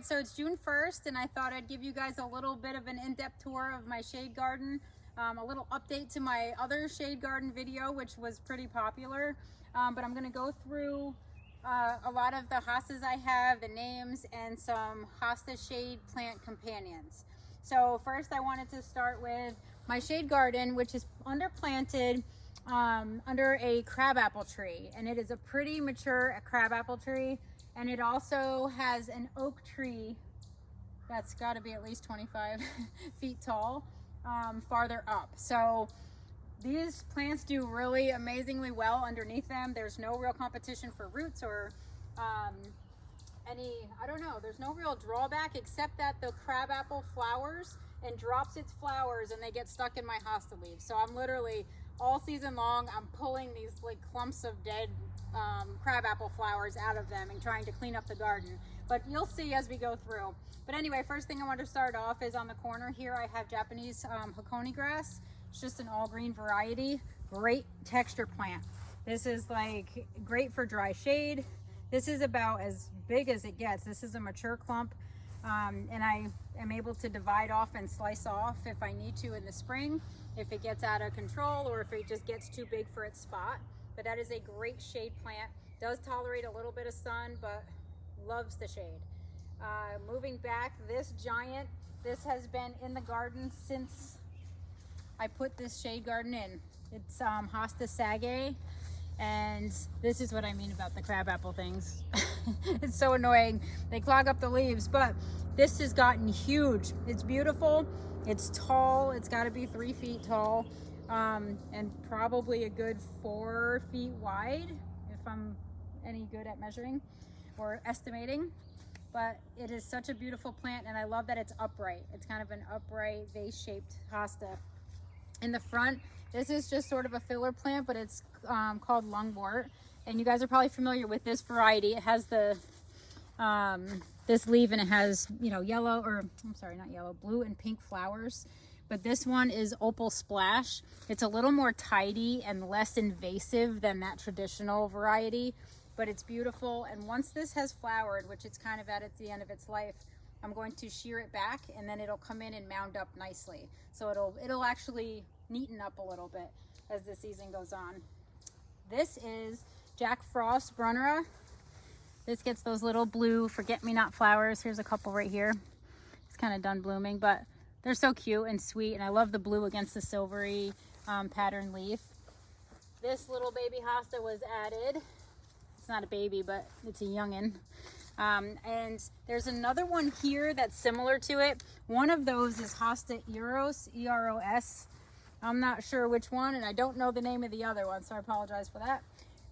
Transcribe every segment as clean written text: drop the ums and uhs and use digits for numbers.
right, so it's June 1st, and I thought I'd give you guys a little bit of an in-depth tour of my shade garden, a little update to my other shade garden video, which was pretty popular. But I'm going to go through a lot of the hostas I have, the names, and some hosta shade plant companions. So first I wanted to start with my shade garden, which is underplanted under a crabapple tree, and it is a pretty mature crabapple tree, and it also has an oak tree that's got to be at least 25 feet tall farther up. So these plants do really amazingly well underneath them. There's no real competition for roots or I don't know, there's no real drawback except that the crabapple flowers and drops its flowers and they get stuck in my hosta leaves. So I'm literally all season long, I'm pulling these like clumps of dead crabapple flowers out of them and trying to clean up the garden. But you'll see as we go through. But anyway, first thing I want to start off is on the corner here I have Japanese Hakone grass. It's just an all green variety, great texture plant. This is like great for dry shade. This is about as big as it gets. This is a mature clump, and I am able to divide off and slice off if I need to in the spring, if it gets out of control or if it just gets too big for its spot. But that is a great shade plant. Does tolerate a little bit of sun, but loves the shade. Moving back, this giant, this has been in the garden since I put this shade garden in. It's Hosta Sage, and this is what I mean about the crabapple things. It's so annoying. They clog up the leaves, but this has gotten huge. It's beautiful. It's tall. It's got to be 3 feet tall, and probably a good 4 feet wide if I'm any good at measuring or estimating. But it is such a beautiful plant, and I love that it's upright. It's kind of an upright vase-shaped hosta. In the front, this is just sort of a filler plant, but it's called lungwort, and you guys are probably familiar with this variety. It has the this leaf, and it has, you know, yellow, or I'm sorry, not yellow, blue and pink flowers. But this one is Opal Splash. It's a little more tidy and less invasive than that traditional variety, but it's beautiful. And once this has flowered, which it's kind of at the end of its life, I'm going to shear it back, and then it'll come in and mound up nicely. So it'll actually neaten up a little bit as the season goes on. This is Jack Frost Brunnera. This gets those little blue forget-me-not flowers. Here's a couple right here. It's kind of done blooming, but they're so cute and sweet, and I love the blue against the silvery pattern leaf. This little baby hosta was added. It's not a baby, but it's a youngin'. And there's another one here that's similar to it. One of those is Hosta Eros, E-R-O-S. I'm not sure which one, and I don't know the name of the other one, so I apologize for that.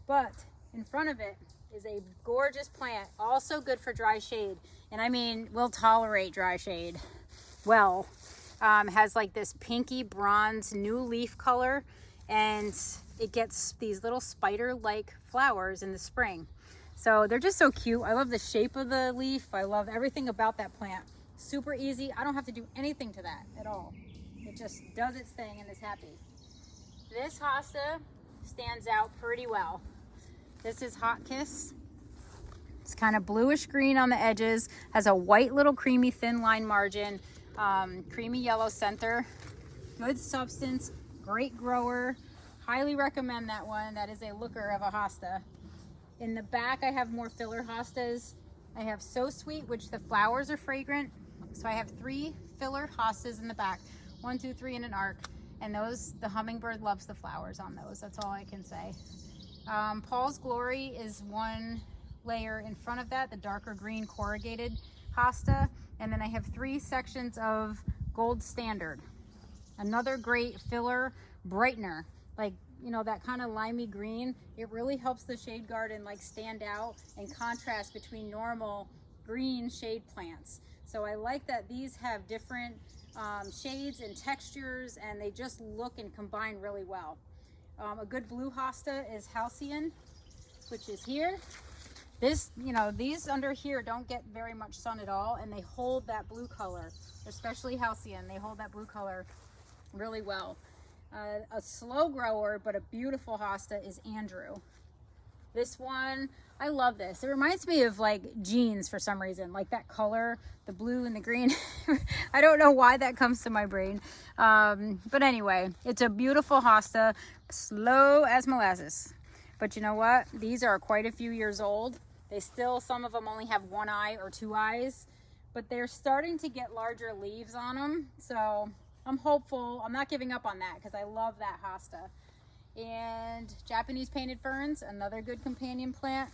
But in front of it is a gorgeous plant, also good for dry shade. And I mean, will tolerate dry shade well. Has like this pinky bronze new leaf color, and it gets these little spider-like flowers in the spring. So they're just so cute. I love the shape of the leaf. I love everything about that plant. Super easy. I don't have to do anything to that at all. It just does its thing and is happy. This hosta stands out pretty well. This is Hot Kiss. It's kind of bluish green on the edges, has a white little creamy thin line margin, creamy yellow center, good substance, great grower. Highly recommend that one. That is a looker of a hosta. In the back, I have more filler hostas. I have So Sweet, which the flowers are fragrant. So I have 3 filler hostas in the back, 1, 2, 3 in an arc. And those, the hummingbird loves the flowers on those. That's all I can say. Paul's Glory is one layer in front of that, the darker green corrugated hosta. And then I have 3 sections of Gold Standard. Another great filler brightener, like, you know, that kind of limey green. It really helps the shade garden like stand out and contrast between normal green shade plants. So I like that these have different shades and textures, and they just look and combine really well. A good blue hosta is Halcyon, which is here. This, you know, these under here don't get very much sun at all, and they hold that blue color, especially Halcyon. They hold that blue color really well. A slow grower but a beautiful hosta is Andrew. This one, I love this. It reminds me of like jeans for some reason, like that color, the blue and the green. I don't know why that comes to my brain. But anyway, it's a beautiful hosta, slow as molasses. But you know what? These are quite a few years old. They still, some of them only have one eye or two eyes, but they're starting to get larger leaves on them. So I'm hopeful. I'm not giving up on that because I love that hosta. And Japanese painted ferns, another good companion plant.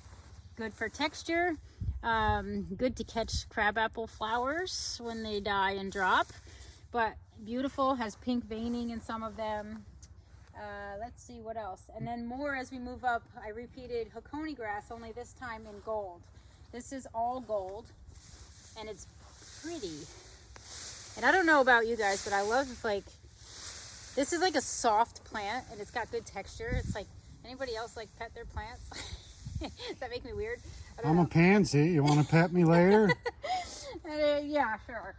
Good for texture. Good to catch crabapple flowers when they die and drop. But beautiful, has pink veining in some of them. Let's see what else. And then more as we move up, I repeated Hakone grass, only this time in gold. This is all gold, and it's pretty. And I don't know about you guys, but I love, like, this is like a soft plant, and it's got good texture. It's like, anybody else like pet their plants? Does that make me weird? I'm a pansy. You want to pet me later? Yeah, sure.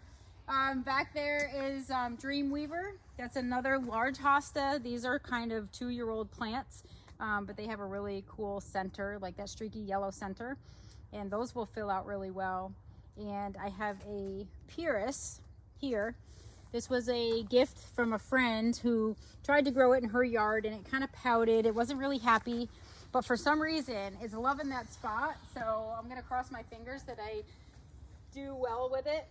Back there is Dreamweaver. That's another large hosta. These are kind of 2-year-old plants, but they have a really cool center, like that streaky yellow center, and those will fill out really well. And I have a Pyrrhus here. This was a gift from a friend who tried to grow it in her yard, and it kind of pouted. It wasn't really happy, but for some reason it's loving that spot. So I'm gonna cross my fingers that I do well with it.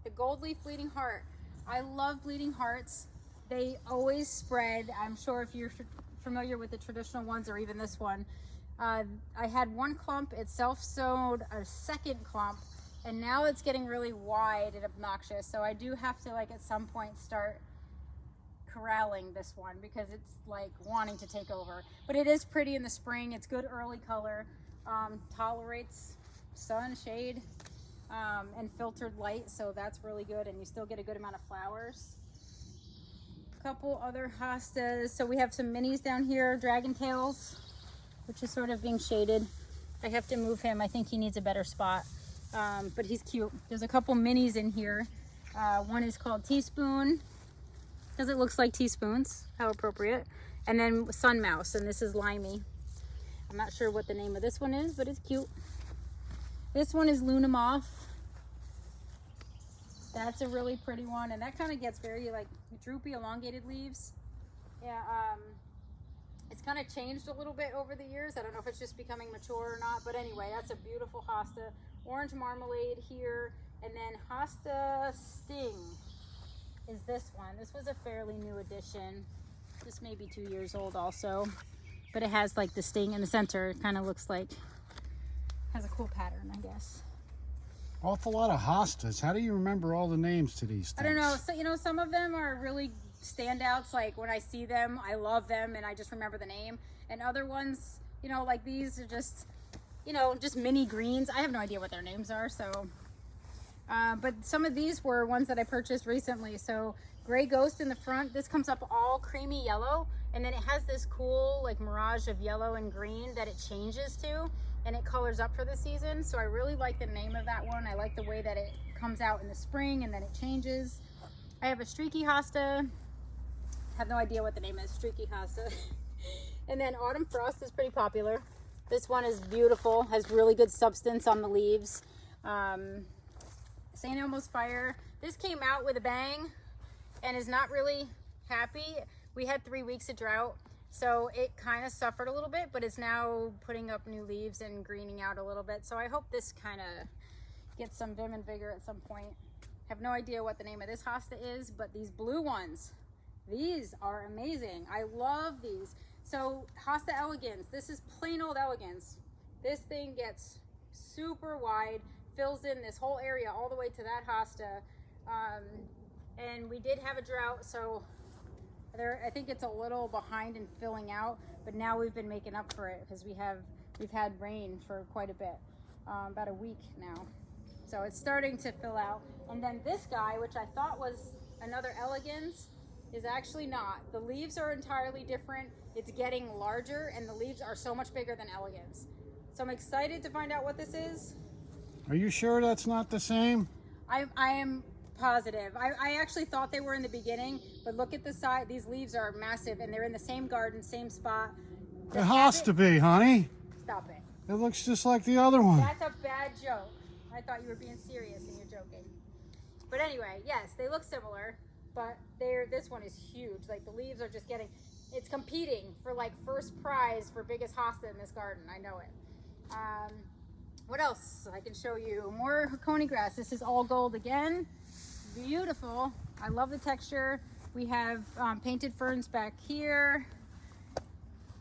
The gold leaf bleeding heart. I love bleeding hearts. They always spread. I'm sure if you're familiar with the traditional ones or even this one. I had one clump, it self-sowed a second clump, and now it's getting really wide and obnoxious. So I do have to, like, at some point start corralling this one because it's like wanting to take over. But it is pretty in the spring. It's good early color. Tolerates sun, shade, and filtered light, so that's really good, and you still get a good amount of flowers. A couple other hostas. So we have some minis down here, dragon tails, which is sort of being shaded. I have to move him. I think he needs a better spot, but he's cute. There's a couple minis in here. One is called Teaspoon because it looks like teaspoons. How appropriate. And then Sun Mouse, and this is Limey. I'm not sure what the name of this one is, but it's cute. This one is Luna Moth. That's a really pretty one, and that kind of gets very like droopy, elongated leaves. Yeah, it's kind of changed a little bit over the years. I don't know if it's just becoming mature or not, but anyway, that's a beautiful hosta. Orange marmalade here, and then hosta Sting is this one. This was a fairly new addition. This may be 2 years old also, but it has like the sting in the center. It kind of looks like, has a cool pattern, I guess. Awful lot of hostas. How do you remember all the names to these things? I don't know. So, you know, some of them are really standouts. Like when I see them, I love them and I just remember the name. And other ones, you know, like these are just, you know, just mini greens. I have no idea what their names are. So, but some of these were ones that I purchased recently. So Gray Ghost in the front. This comes up all creamy yellow. And then it has this cool like mirage of yellow and green that it changes to. And it colors up for the season. So I really like the name of that one. I like the way that it comes out in the spring and then it changes. I have a streaky hosta. Have no idea what the name is, streaky hosta. And then Autumn Frost is pretty popular. This one is beautiful, has really good substance on the leaves. St. Elmo's Fire. This came out with a bang and is not really happy. We had 3 weeks of drought. So it kind of suffered a little bit, but it's now putting up new leaves and greening out a little bit. So I hope this kind of gets some vim and vigor at some point. Have no idea what the name of this hosta is, but these blue ones, these are amazing. I love these. So Hosta elegans, this is plain old elegans. This thing gets super wide, fills in this whole area all the way to that hosta. And we did have a drought, so I think it's a little behind in filling out, but now we've been making up for it because we've had rain for quite a bit, about a week now. So it's starting to fill out. And then this guy, which I thought was another elegans, is actually not. The leaves are entirely different. It's getting larger and the leaves are so much bigger than elegans. So I'm excited to find out what this is. Are you sure that's not the same? I am positive. I actually thought they were in the beginning, but look at the side. These leaves are massive and they're in the same garden, same spot. It has to be, honey. Stop it. It looks just like the other one. That's a bad joke. I thought you were being serious and you're joking. But anyway, yes, they look similar, but this one is huge. Like the leaves are just getting, it's competing for like first prize for biggest hosta in this garden. I know it. What else I can show you? More coney grass. This is all gold again. Beautiful. I love the texture. We have painted ferns back here.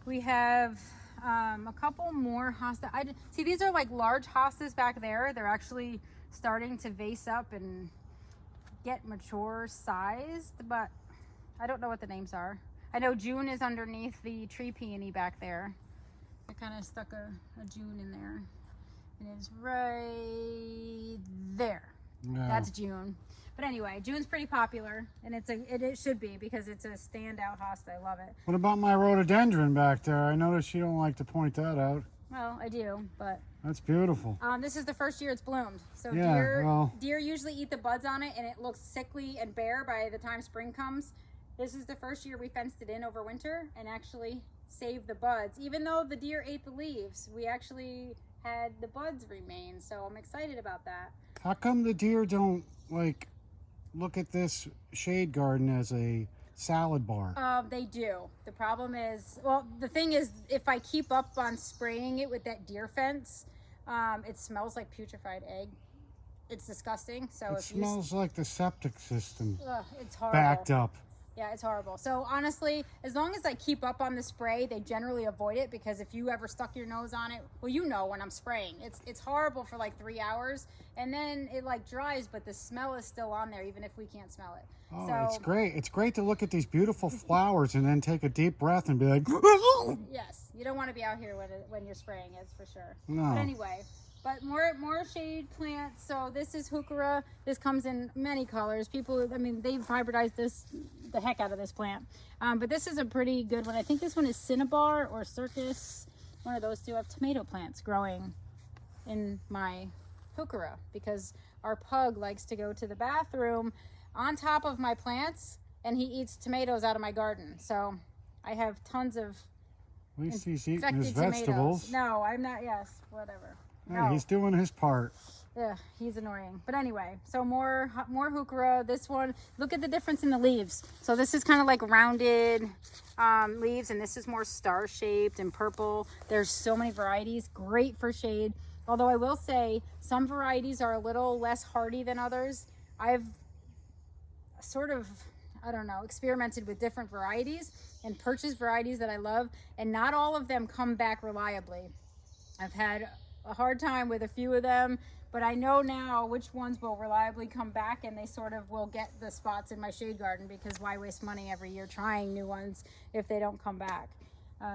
We have a couple more hosta. See, these are like large hostas back there. They're actually starting to vase up and get mature sized, but I don't know what the names are. I know June is underneath the tree peony back there. I kind of stuck a June in there. It is right there. Yeah. That's June. But anyway, June's pretty popular, and it should be because it's a standout hosta. I love it. What about my rhododendron back there? I noticed you don't like to point that out. Well, I do, but that's beautiful. This is the first year it's bloomed. So yeah, deer usually eat the buds on it, and it looks sickly and bare by the time spring comes. This is the first year we fenced it in over winter and actually saved the buds. Even though the deer ate the leaves, we actually had the buds remain. So I'm excited about that. How come the deer don't like look at this shade garden as a salad bar? They do. The problem is, well, the thing is, if I keep up on spraying it with that deer fence, it smells like putrefied egg. It's disgusting. So it smells like the septic system. It's horrible. Backed up. Yeah, it's horrible. So honestly, as long as I keep up on the spray, they generally avoid it, because if you ever stuck your nose on it, well, you know when I'm spraying, it's horrible for like 3 hours, and then it like dries, but the smell is still on there even if we can't smell it. Oh, so, it's great. It's great to look at these beautiful flowers and then take a deep breath and be like, yes, you don't want to be out here when you're spraying, it's for sure. No. But anyway, but more shade plants. So this is heuchera. This comes in many colors. People, I mean, they've hybridized the heck out of this plant. But this is a pretty good one. I think this one is cinnabar or circus. One of those two. I have tomato plants growing in my heuchera because our pug likes to go to the bathroom on top of my plants, and he eats tomatoes out of my garden. So I have tons of at least he's eating his tomatoes. vegetables. No, I'm not. Yes, whatever. Yeah, he's doing his part. Yeah, he's annoying. But anyway, so more heuchera. This one, look at the difference in the leaves. So this is kind of like rounded leaves, and this is more star-shaped and purple. There's so many varieties, great for shade. Although I will say some varieties are a little less hardy than others. I've sort of, I don't know, experimented with different varieties and purchased varieties that I love, and not all of them come back reliably. I've had a hard time with a few of them, but I know now which ones will reliably come back, and they sort of will get the spots in my shade garden, because why waste money every year trying new ones if they don't come back?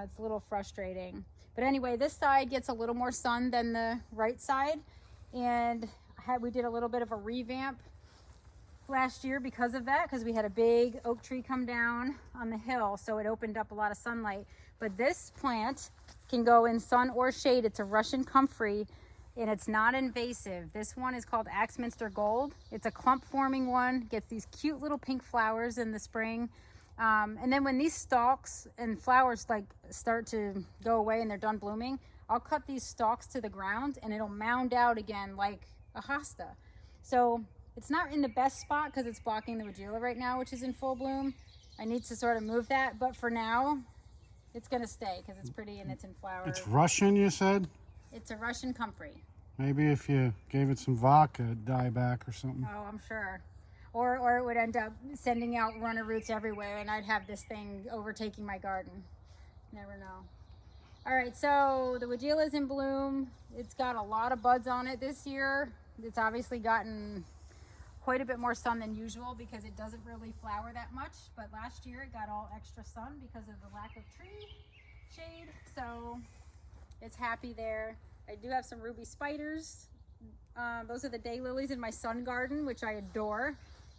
It's a little frustrating. But anyway, this side gets a little more sun than the right side, and we did a little bit of a revamp last year because of that, because we had a big oak tree come down on the hill, so it opened up a lot of sunlight. But this plant can go in sun or shade. It's a Russian comfrey, and it's not invasive. This one is called Axminster Gold. It's a clump forming one. Gets these cute little pink flowers in the spring, and then when these stalks and flowers like start to go away and they're done blooming, I'll cut these stalks to the ground, and it'll mound out again like a hosta. So it's not in the best spot because it's blocking the Weigela right now, which is in full bloom. I need to sort of move that, but for now it's going to stay because it's pretty and it's in flower. It's Russian, you said? It's a Russian comfrey. Maybe if you gave it some vodka, it'd die back or something. Oh, I'm sure. Or it would end up sending out runner roots everywhere, and I'd have this thing overtaking my garden. Never know. All right, so the Weigela's in bloom. It's got a lot of buds on it this year. It's obviously gotten quite a bit more sun than usual because it doesn't really flower that much. But last year it got all extra sun because of the lack of tree shade. So it's happy there. I do have some ruby spiders. Those are the daylilies in my sun garden, which I adore.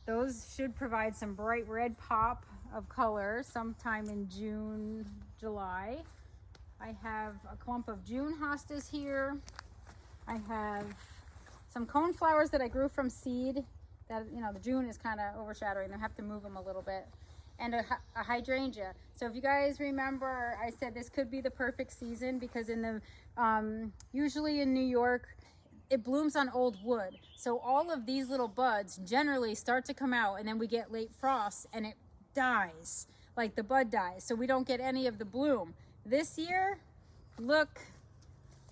Those should provide some bright red pop of color sometime in June, July. I have a clump of June hostas here. I have some cone flowers that I grew from seed. That, you know, the June is kind of overshadowing them. I have to move them a little bit. and a hydrangea. So if you guys remember, I said this could be the perfect season because in the usually in New York, it blooms on old wood. So all of these little buds generally start to come out, and then we get late frost and it dies, like the bud dies. So we don't get any of the bloom. This year, look,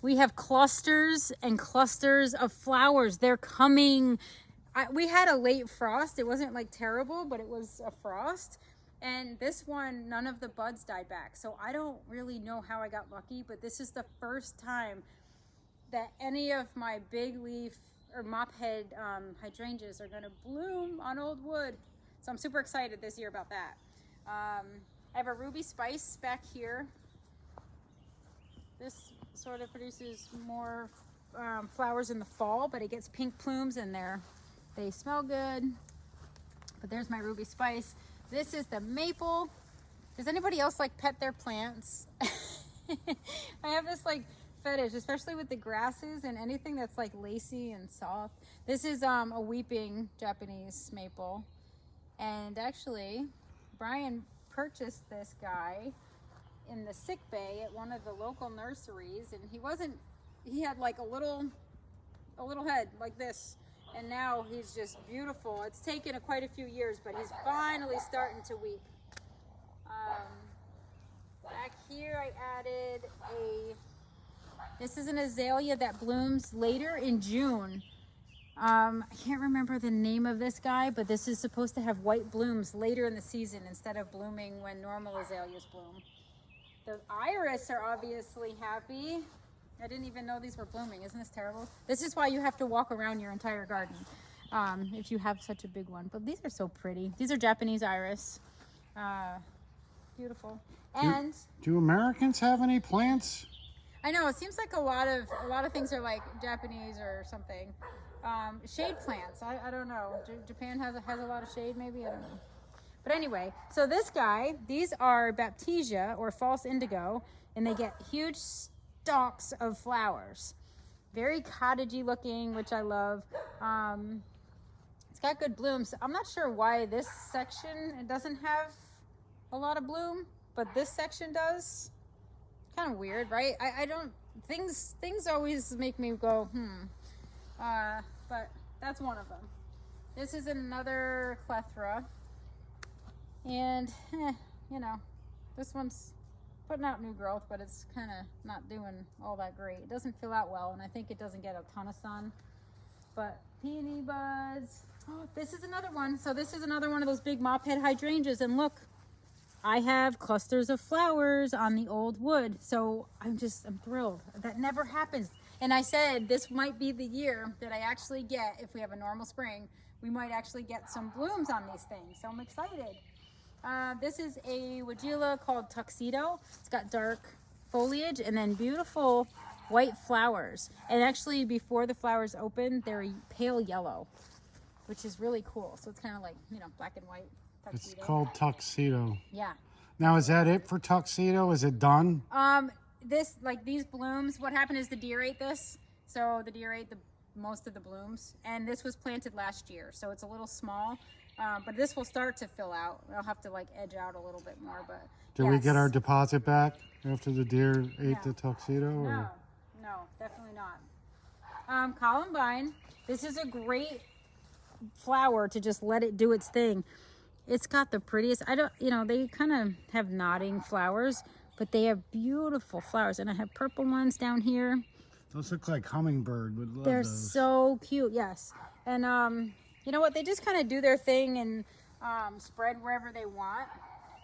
we have clusters and clusters of flowers. They're coming. We had a late frost. It wasn't like terrible, but it was a frost. And this one, none of the buds died back. So I don't really know how I got lucky, but this is the first time that any of my big leaf or mop head hydrangeas are gonna bloom on old wood. So I'm super excited this year about that. I have a ruby spice back here. This sort of produces more flowers in the fall, but it gets pink plumes in there. They smell good. But there's my ruby spice. This is the maple. Does anybody else like pet their plants? I have this like fetish, especially with the grasses and anything that's like lacy and soft. This is a weeping Japanese maple. And actually, Brian purchased this guy in the sick bay at one of the local nurseries, and he had like a little head like this, and now he's just beautiful. It's taken quite a few years, but he's finally starting to weep. Back here I added this is an azalea that blooms later in June. I can't remember the name of this guy, but this is supposed to have white blooms later in the season instead of blooming when normal azaleas bloom. The iris are obviously happy. I didn't even know these were blooming. Isn't this terrible? This is why you have to walk around your entire garden if you have such a big one. But these are so pretty. These are Japanese iris. Beautiful. And do Americans have any plants? I know it seems like a lot of things are like Japanese or something. Shade plants. I don't know. Japan has a lot of shade. Maybe I don't know. But anyway, so this guy, these are Baptisia or false indigo, and they get huge stalks of flowers. Very cottagey looking, which I love. It's got good blooms. I'm not sure why this section it doesn't have a lot of bloom, but this section does. Kind of weird, right? I don't things always make me go but that's one of them. This is another clethra. And, you know, this one's putting out new growth, but it's kind of not doing all that great. It doesn't fill out well, and I think it doesn't get a ton of sun. But peony buds. Oh, this is another one. So this is another one of those big mop head hydrangeas. And look, I have clusters of flowers on the old wood. So I'm thrilled. That never happens. And I said this might be the year that I actually get, if we have a normal spring, we might actually get some blooms on these things. So I'm excited. This is a Weigela called Tuxedo. It's got dark foliage and then beautiful white flowers. And actually before the flowers open, they're pale yellow, which is really cool. So it's kind of like, you know, black and white tuxedo. It's called Tuxedo. Yeah. Now, is that it for Tuxedo? Is it done? These blooms, what happened is the deer ate this. So the deer ate most of the blooms. And this was planted last year. So it's a little small. But this will start to fill out. I'll have to like edge out a little bit more, but Did we get our deposit back after the deer ate the tuxedo? No, definitely not. Columbine. This is a great flower to just let it do its thing. It's got the prettiest, they kind of have nodding flowers, but they have beautiful flowers. And I have purple ones down here. Those look like hummingbird. Would love They're those. so cute, yes. And you know what? They just kind of do their thing and spread wherever they want.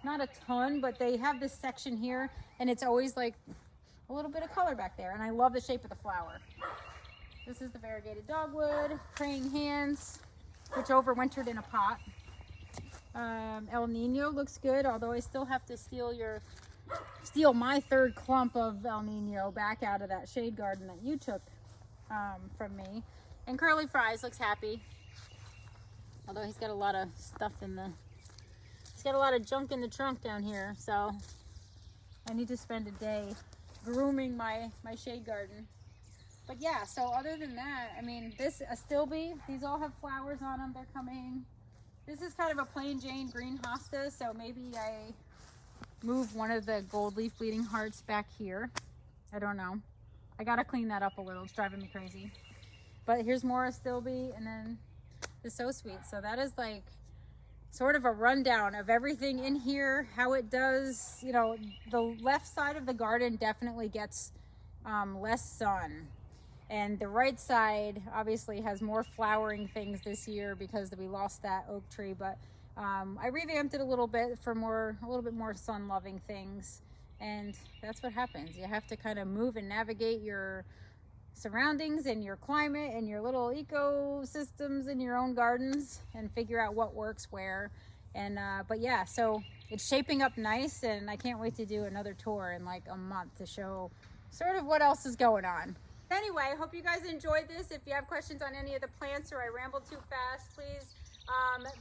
Not a ton, but they have this section here, and it's always like a little bit of color back there. And I love the shape of the flower. This is the variegated dogwood, praying hands, which overwintered in a pot. El Nino looks good, although I still have to steal my third clump of El Nino back out of that shade garden that you took from me. And Curly Fries looks happy. Although he's got a lot of stuff he's got a lot of junk in the trunk down here, so I need to spend a day grooming my shade garden. But yeah, so other than that, I mean, this Astilbe, these all have flowers on them. They're coming. This is kind of a plain Jane green hosta, so maybe I move one of the gold leaf bleeding hearts back here. I don't know. I gotta clean that up a little. It's driving me crazy. But here's more Stilby, and then the So Sweet. So that is like sort of a rundown of everything in here, how it does. You know, the left side of the garden definitely gets less sun. And the right side obviously has more flowering things this year because we lost that oak tree. But I revamped it a little bit for a little bit more sun-loving things. And that's what happens. You have to kind of move and navigate your surroundings and your climate and your little ecosystems in your own gardens and figure out what works where. And but yeah, so it's shaping up nice, and I can't wait to do another tour in like a month to show sort of what else is going on. Anyway, I hope you guys enjoyed this. If you have questions on any of the plants or I rambled too fast, please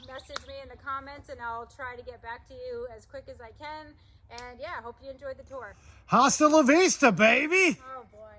message me in the comments and I'll try to get back to you as quick as I can. And yeah, I hope you enjoyed the tour. Hasta la vista, baby! Oh boy.